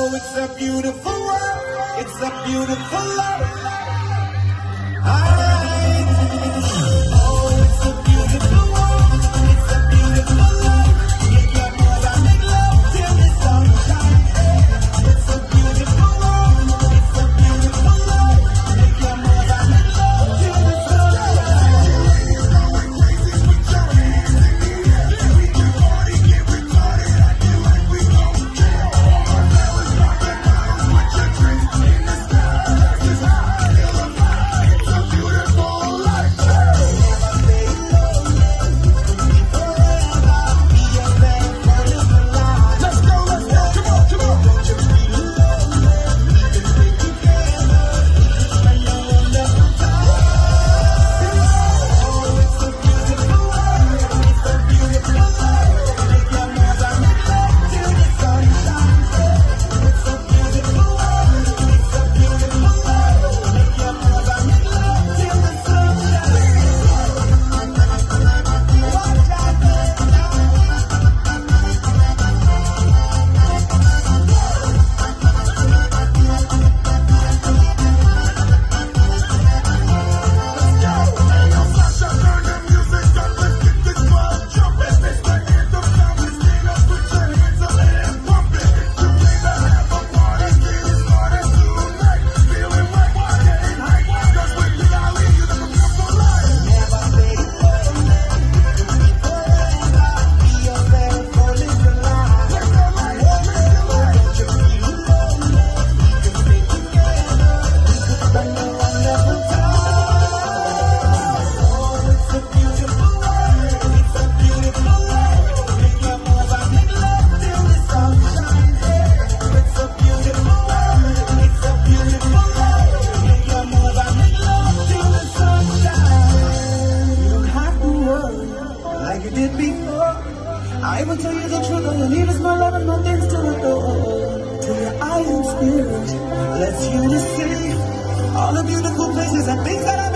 Oh, it's a beautiful world. It's a beautiful love. Oh, it's a beautiful world. It's a beautiful love. Make your move and make love till the sun shines. It's a beautiful world. It's a beautiful love. Make your move and make love till the sun shines. Going crazy with your hands in the air. We can party, get retarded, acting like we don't care. All my fellas rockin' bottles with your drinks in the sky. It's high, feel alive. It's a beautiful life. Never say no. Be forever. Be your best friend of your life. Let's go, come on, come on. Don't you feel alone? We can stay together. We can spend a wonderful time. Oh, it's a beautiful world. It's a beautiful life. Make your move and make love till the sun shines. It's a beautiful world. It's a beautiful life. Make your move and make love till the sun shines. Watch out like you did before. I will tell you the truth. All you need is my love and my things to adore. To your eyes and spirit, let's you to see all the beautiful places and things that I